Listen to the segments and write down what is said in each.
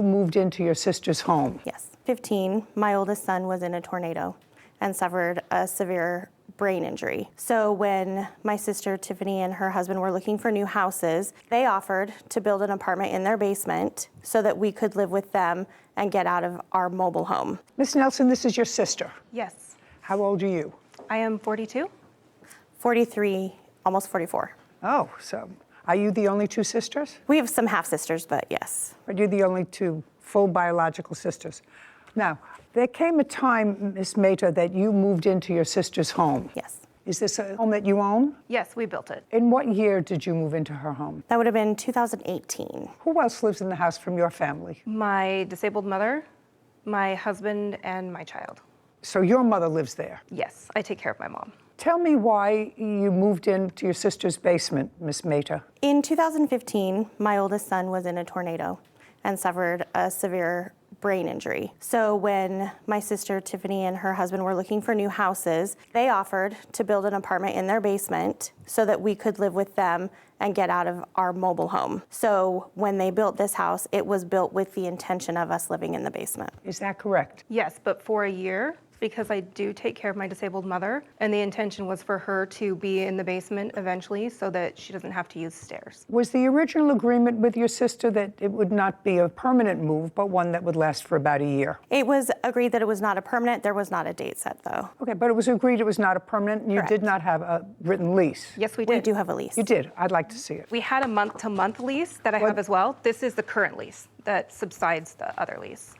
Who moved into your sister's home? Yes. 15, my oldest son was in a tornado and suffered a severe brain injury. So when my sister Tiffany and her husband were looking for new houses, they offered to build an apartment in their basement so that we could live with them and get out of our mobile home. Miss Nelson, this is your sister. Yes. How old are you? I am 42. 43, almost 44. Oh, so are you the only two sisters? We have some half-sisters, but yes. But you're the only two full biological sisters. Now, there came a time, Miss Maida, that you moved into your sister's home. Yes. Is this a home that you own? Yes, we built it. In what year did you move into her home? That would have been 2018. Who else lives in the house from your family? My disabled mother, my husband, and my child. So your mother lives there. Yes, I take care of my mom. Tell me why you moved into your sister's basement, Miss Maida. In 2015, my oldest son was in a tornado and suffered a severe brain injury. So when my sister Tiffany and her husband were looking for new houses, they offered to build an apartment in their basement so that we could live with them and get out of our mobile home. So when they built this house, it was built with the intention of us living in the basement. Is that correct? Yes, but for a year, because I do take care of my disabled mother, and the intention was for her to be in the basement eventually so that she doesn't have to use stairs. Was the original agreement with your sister that it would not be a permanent move, but one that would last for about a year? It was agreed that it was not a permanent. There was not a date set, though. Okay, but it was agreed it was not a permanent, and you Correct. did not have a written lease? Yes, we did. We do have a lease. You did. I'd like to see it. We had a month-to-month lease that I have as well. This is the current lease that subsides the other lease.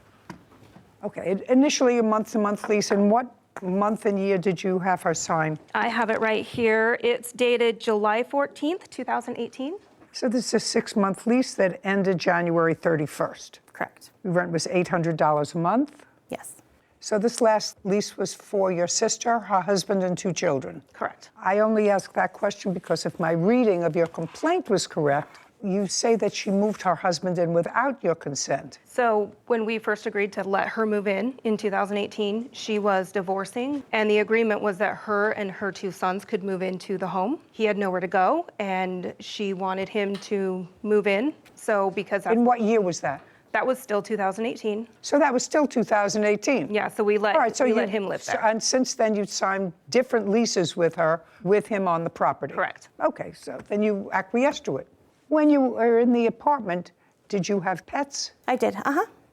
Okay, initially a month-to-month lease, and what month and year did you have her sign? I have it right here. It's dated July 14th, 2018. So this is a 6-month lease that ended January 31st. Correct. The rent was $800 a month. Yes. So this last lease was for your sister, her husband, and 2 children. Correct. I only ask that question because if my reading of your complaint was correct, you say that she moved her husband in without your consent. So when we first agreed to let her move in 2018, she was divorcing, and the agreement was that her and her 2 sons could move into the home. He had nowhere to go, and she wanted him to move in. So because In what year was that? that was still 2018. So that was still 2018. Yeah, so we let, All right, so we you, let him live there. And since then, you've signed different leases with her, with him on the property. Correct. Okay, so then you acquiesced to it. When you were in the apartment, did you have pets? I did.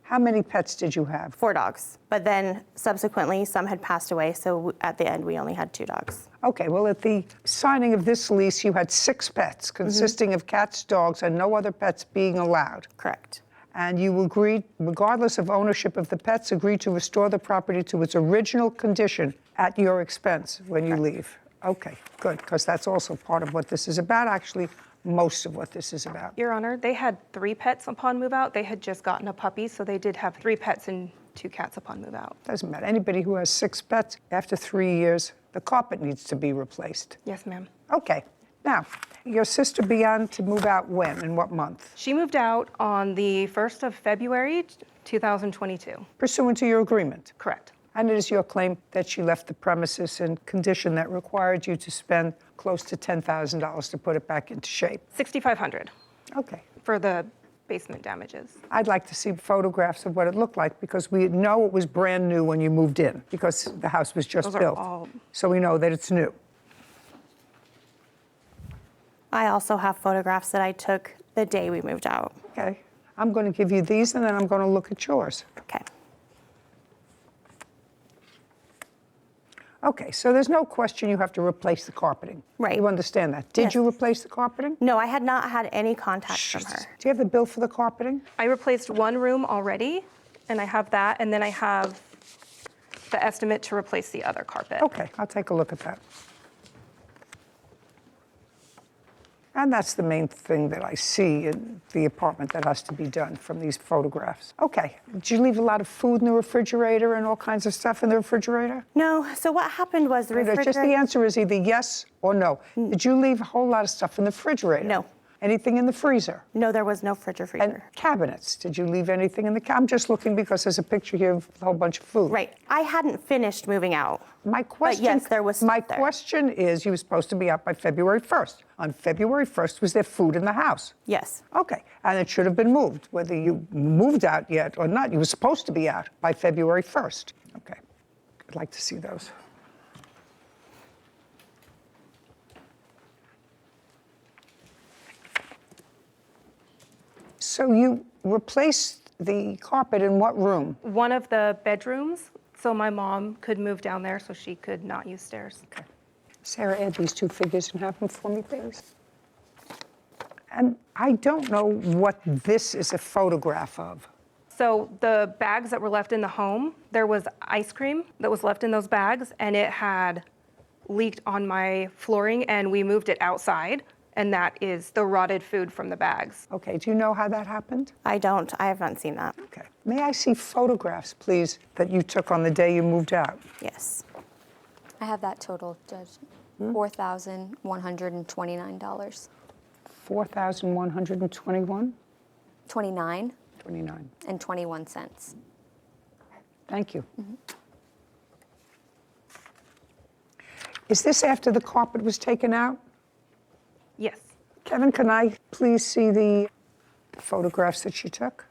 How many pets did you have? 4 dogs. But then subsequently, some had passed away. So at the end, we only had 2 dogs. Okay, well, at the signing of this lease, you had 6 pets, consisting of cats, dogs, and no other pets being allowed. Correct. And you agreed, regardless of ownership of the pets, agreed to restore the property to its original condition at your expense when you leave. Okay, good, because that's also part of what this is about, actually, most of what this is about. Your Honor, they had 3 pets upon move out. They had just gotten a puppy, so they did have 3 pets and 2 cats upon move out. Doesn't matter. Anybody who has 6 pets, after 3 years, the carpet needs to be replaced. Yes, ma'am. Okay. Now, your sister began to move out when? In what month? She moved out on the 1st of February, 2022. Pursuant to your agreement. Correct. And it is your claim that she left the premises in condition that required you to spend close to $10,000 to put it back into shape. $6,500 Okay. for the basement damages. I'd like to see photographs of what it looked like because we know it was brand new when you moved in because the house was just Those are built. all- So we know that it's new. I also have photographs that I took the day we moved out. Okay. I'm going to give you these and then I'm going to look at yours. Okay. Okay, so there's no question you have to replace the carpeting. Right. You understand that. Did Yes. you replace the carpeting? No, I had not had any contact from her. Do you have the bill for the carpeting? I replaced 1 room already, and I have that, and then I have the estimate to replace the other carpet. Okay, I'll take a look at that. And that's the main thing that I see in the apartment that has to be done from these photographs. Okay, did you leave a lot of food in the refrigerator and all kinds of stuff in the refrigerator? No, so what happened was the Just the refrigerator... answer is either yes or no. Did you leave a whole lot of stuff in the refrigerator? No. Anything in the freezer? No, there was no fridge or freezer. And cabinets, did you leave anything in the I'm just looking because there's a picture here of a whole bunch of food. Right. I hadn't finished moving out. My question, yes, there was my stuff there. question is, you were supposed to be out by February 1st. On February 1st, was there food in the house? Yes. Okay, and it should have been moved, whether you moved out yet or not. You were supposed to be out by February 1st. Okay, I'd like to see those. So you replaced the carpet in what room? One of the bedrooms, so my mom could move down there so she could not use stairs. Okay. Sarah, add these two figures and have them for me, please. And I don't know what this is a photograph of. So the bags that were left in the home, there was ice cream that was left in those bags, and it had leaked on my flooring, and we moved it outside, and that is the rotted food from the bags. Okay, do you know how that happened? I don't. I haven't seen that. Okay. May I see photographs, please, that you took on the day you moved out? Yes. I have that total, Judge. $4,129. $4,121? 29 29. and 21 cents. Thank you. Is this after the carpet was taken out? Yes. Kevin, can I please see the photographs that she took?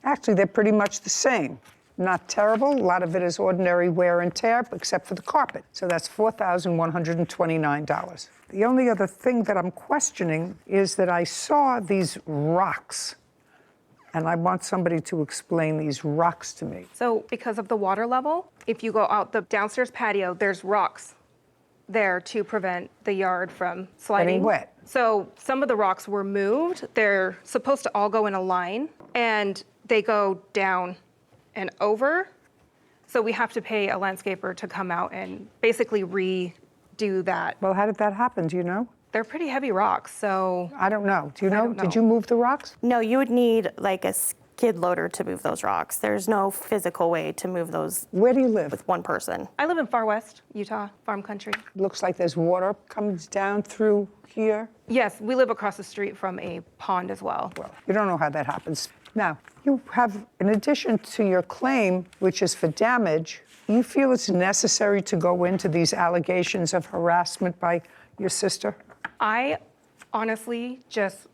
Actually, they're pretty much the same. Not terrible. A lot of it is ordinary wear and tear, except for the carpet. So that's $4,129. The only other thing that I'm questioning is that I saw these rocks, and I want somebody to explain these rocks to me. So because of the water level, if you go out the downstairs patio, there's rocks there to prevent the yard from sliding. Getting wet. So some of the rocks were moved. They're supposed to all go in a line, and they go down and over. So we have to pay a landscaper to come out and basically redo that. Well, how did that happen? Do you know? They're pretty heavy rocks, so I don't know. Do you know? don't Did know. you move the rocks? No, you would need like a skid loader to move those rocks. There's no physical way to move those Where do you live? with one person. I live in far west Utah, farm country. Looks like there's water comes down through here. Yes, we live across the street from a pond as well. Well, you don't know how that happens. Now, you have, in addition to your claim, which is for damage, you feel it's necessary to go into these allegations of harassment by your sister? I honestly just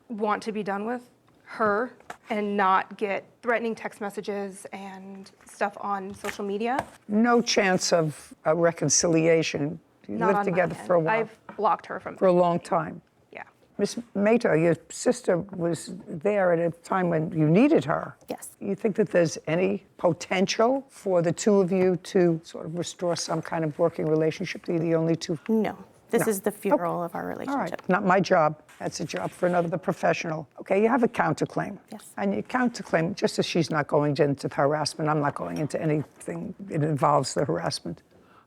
want to be done with her and not get threatening text messages and stuff on social media. No chance of a reconciliation. You Not lived on my together end. for a while, I've blocked her from for a long time. Yeah. Miss Maida, your sister was there at a time when you needed her. Yes. You think that there's any potential for the two of you to sort of restore some kind of working relationship? You're the only two. No. This No. is the funeral of our All relationship. right, not my job. That's a job for another professional. Okay, you have a counterclaim. Yes. And your counterclaim, just as she's not going into harassment, I'm not going into anything that involves the harassment.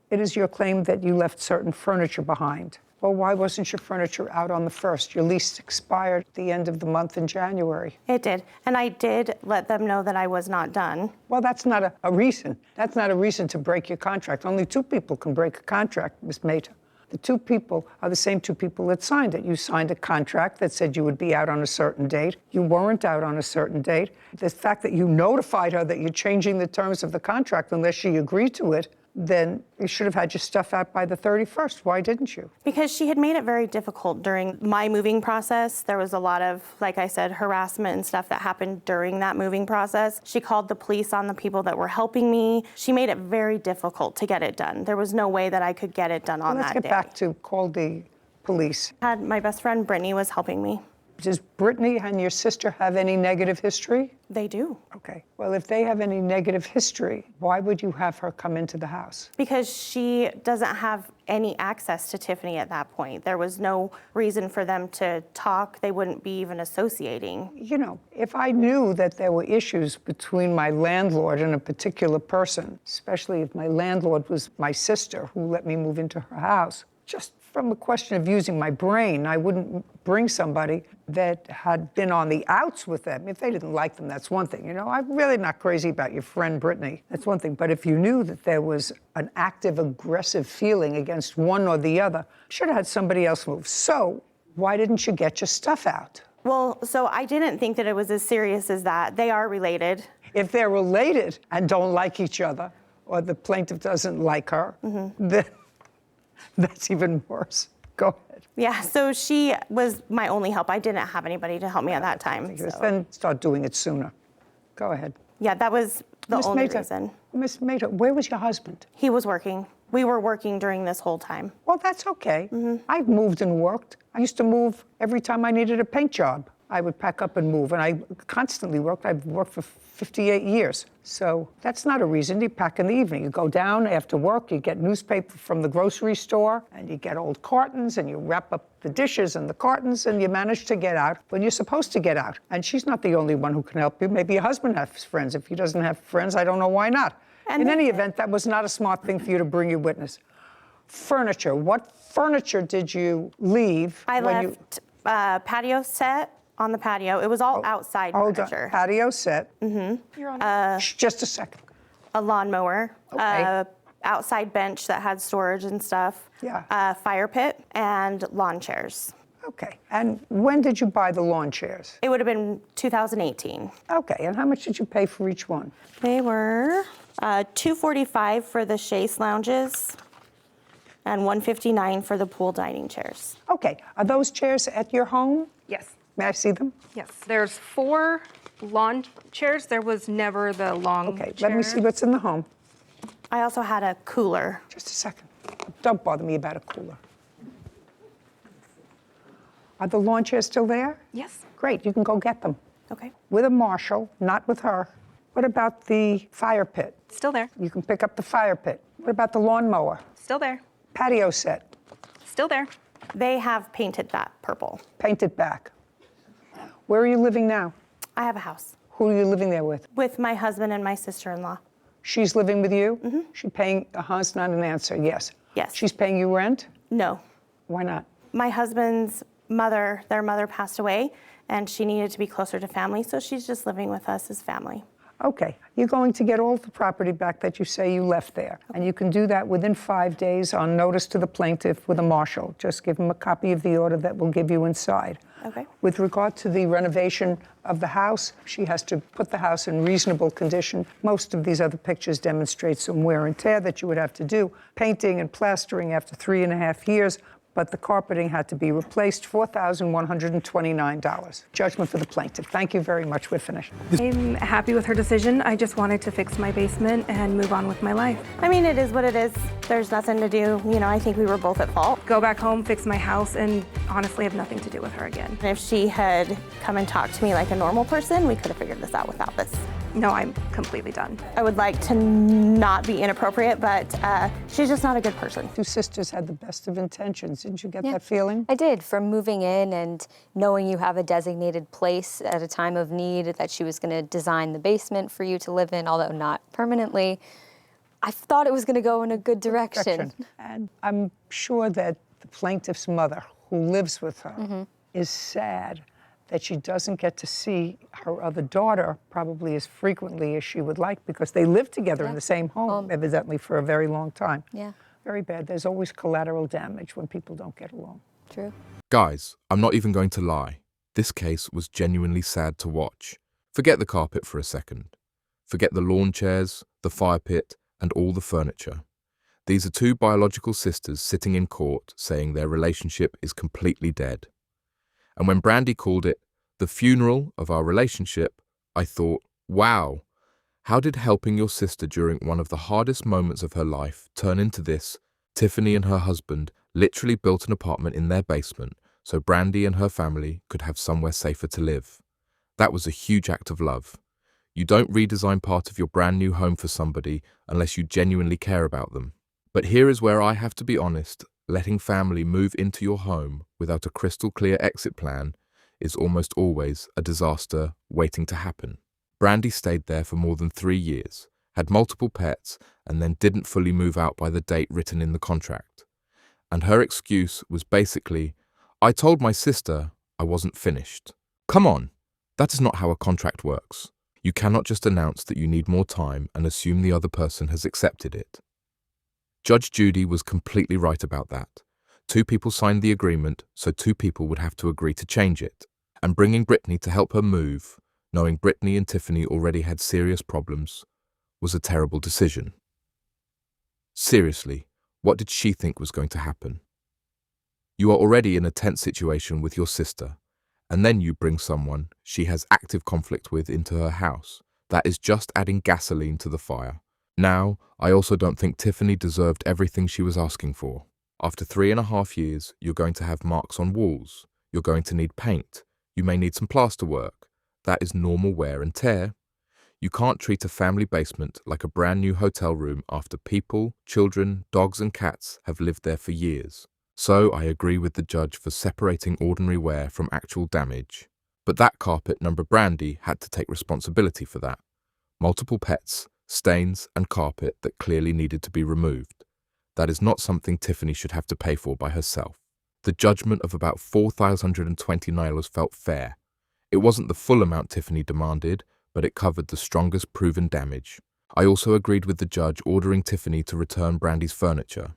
It is your claim that you left certain furniture behind. Well, why wasn't your furniture out on the 1st? Your lease expired at the end of the month in January. It did. And I did let them know that I was not done. Well, that's not a reason. That's not a reason to break your contract. Only two people can break a contract, Ms. Maida. The two people are the same two people that signed it. You signed a contract that said you would be out on a certain date. You weren't out on a certain date. The fact that you notified her that you're changing the terms of the contract unless she agreed to it, then you should have had your stuff out by the 31st. Why didn't you? Because she had made it very difficult during my moving process. There was a lot of, like I said, harassment and stuff that happened during that moving process. She called the police on the people that were helping me. She made it very difficult to get it done. There was no way that I could get it done on Let's that get day. back to call the police. My best friend Brittany was helping me. Does Brittany and your sister have any negative history? They do. Okay. Well, if they have any negative history, why would you have her come into the house? Because she doesn't have any access to Tiffany at that point. There was no reason for them to talk. They wouldn't be even associating. You know, if I knew that there were issues between my landlord and a particular person, especially if my landlord was my sister who let me move into her house, just from a question of using my brain. I wouldn't bring somebody that had been on the outs with them. If they didn't like them, that's one thing. You know, I'm really not crazy about your friend Brittany. That's one thing. But if you knew that there was an active, aggressive feeling against one or the other, should have had somebody else move. So why didn't you get your stuff out? Well, so I didn't think that it was as serious as that. They are related. If they're related and don't like each other, or the plaintiff doesn't like her, then that's even worse. Go ahead. Yeah, so she was my only help. I didn't have anybody to help me at that time. Because So. then start doing it sooner. Go ahead. Yeah, that was the Miss only Maida, reason. Miss Maida, where was your husband? He was working. We were working during this whole time. Well, that's okay. I've moved and worked. I used to move every time I needed a paint job. I would pack up and move, and I constantly worked. I've worked for 58 years. So that's not a reason. You pack in the evening. You go down after work, you get newspaper from the grocery store, and you get old cartons, and you wrap up the dishes and the cartons, and you manage to get out when you're supposed to get out. And she's not the only one who can help you. Maybe your husband has friends. If he doesn't have friends, I don't know why not. In any event, that was not a smart thing for you to bring your witness. Furniture. What furniture did you leave? I when left patio set on the patio. It was all outside Hold furniture. on. Patio set. You're on. Just a second. A lawnmower, Okay. outside bench that had storage and stuff, Yeah. a fire pit, and lawn chairs. Okay. And when did you buy the lawn chairs? It would have been 2018. Okay. And how much did you pay for each one? They were $245 for the chaise lounges and $159 for the pool dining chairs. Okay. Are those chairs at your home? Yes. May I see them? Yes. There's 4 lawn chairs. There was never the long Okay. chair. Let me see what's in the home. I also had a cooler. Just a second. Don't bother me about a cooler. Are the lawn chairs still there? Yes. Great. You can go get them. Okay. With a marshal, not with her. What about the fire pit? Still there. You can pick up the fire pit. What about the lawnmower? Still there. Patio set. Still there. They have painted that purple. Paint it back. Where are you living now? I have a house Who are you living there with? with my husband and my sister-in-law. She's living with you? Mm-hmm. She's paying, it's not an answer, yes. Yes. She's paying you rent? No. Why not? My husband's mother, their mother passed away, and she needed to be closer to family, so she's just living with us as family. Okay, you're going to get all the property back that you say you left there. And you can do that within 5 days on notice to the plaintiff with a marshal. Just give him a copy of the order that will give you inside. Okay. With regard to the renovation of the house, she has to put the house in reasonable condition. Most of these other pictures demonstrate some wear and tear that you would have to do. Painting and plastering after 3.5 years, but the carpeting had to be replaced, $4,129. Judgment for the plaintiff. Thank you very much. We're finished. I'm happy with her decision. I just wanted to fix my basement and move on with my life. I mean, it is what it is. There's nothing to do. You know, I think we were both at fault. Go back home, fix my house, and honestly have nothing to do with her again. And if she had come and talked to me like a normal person, we could have figured this out without this. No, I'm completely done. I would like to not be inappropriate, but she's just not a good person. Two sisters had the best of intentions. Didn't you get Yeah. that feeling? I did. From moving in and knowing you have a designated place at a time of need, that she was going to design the basement for you to live in, although not permanently, I thought it was going to go in a good direction. And I'm sure that the plaintiff's mother, who lives with her, is sad that she doesn't get to see her other daughter probably as frequently as she would like, because they lived together in the same home, evidently, for a very long time. Yeah, Very bad. There's always collateral damage when people don't get along. true. Guys, I'm not even going to lie. This case was genuinely sad to watch. Forget the carpet for a second. Forget the lawn chairs, the fire pit, and all the furniture. These are two biological sisters sitting in court saying their relationship is completely dead. And when Brandi called it the funeral of our relationship, I thought, wow, how did helping your sister during one of the hardest moments of her life turn into this? Tiffany and her husband literally built an apartment in their basement so Brandi and her family could have somewhere safer to live. That was a huge act of love. You don't redesign part of your brand new home for somebody unless you genuinely care about them. But here is where I have to be honest. Letting family move into your home without a crystal clear exit plan is almost always a disaster waiting to happen. Brandi stayed there for more than 3 years, had multiple pets, and then didn't fully move out by the date written in the contract. and her excuse was basically, "I told my sister I wasn't finished." Come on, that is not how a contract works. You cannot just announce that you need more time and assume the other person has accepted it. Judge Judy was completely right about that. 2 people signed the agreement, so 2 people would have to agree to change it. And bringing Brittany to help her move, knowing Brittany and Tiffany already had serious problems, was a terrible decision. Seriously, what did she think was going to happen? You are already in a tense situation with your sister, and then you bring someone she has active conflict with into her house. That is just adding gasoline to the fire. Now, I also don't think Tiffany deserved everything she was asking for. After 3.5 years, you're going to have marks on walls. You're going to need paint. You may need some plaster work. That is normal wear and tear. You can't treat a family basement like a brand new hotel room after people, children, dogs and cats have lived there for years. So I agree with the judge for separating ordinary wear from actual damage. But that carpet number Brandi had to take responsibility for that. Multiple pets, stains and carpet that clearly needed to be removed. That is not something Tiffany should have to pay for by herself. The judgment of about $4,020 felt fair. It wasn't the full amount Tiffany demanded, but it covered the strongest proven damage. I also agreed with the judge ordering Tiffany to return Brandi's furniture.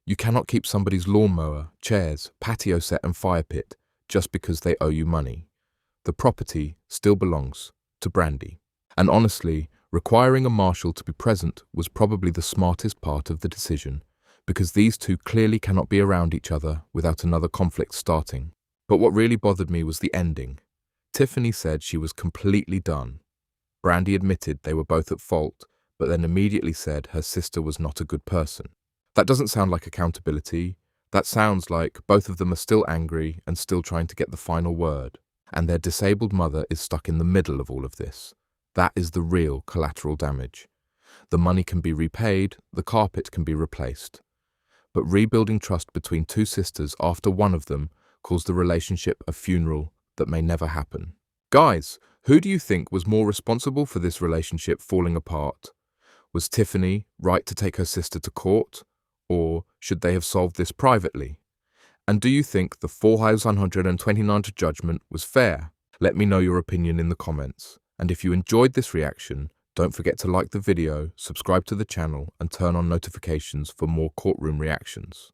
You cannot keep somebody's lawnmower, chairs, patio set and fire pit just because they owe you money. The property still belongs to Brandi. And honestly, requiring a marshal to be present was probably the smartest part of the decision, because these 2 clearly cannot be around each other without another conflict starting. But what really bothered me was the ending. Tiffany said she was completely done. Brandi admitted they were both at fault, but then immediately said her sister was not a good person. That doesn't sound like accountability. That sounds like both of them are still angry and still trying to get the final word, and their disabled mother is stuck in the middle of all of this. That is the real collateral damage. The money can be repaid, the carpet can be replaced. But rebuilding trust between 2 sisters after one of them caused the relationship a funeral that may never happen. Guys, who do you think was more responsible for this relationship falling apart? Was Tiffany right to take her sister to court, or should they have solved this privately? And do you think the $4,129 judgment was fair? Let me know your opinion in the comments. And if you enjoyed this reaction, don't forget to like the video, subscribe to the channel, and turn on notifications for more courtroom reactions.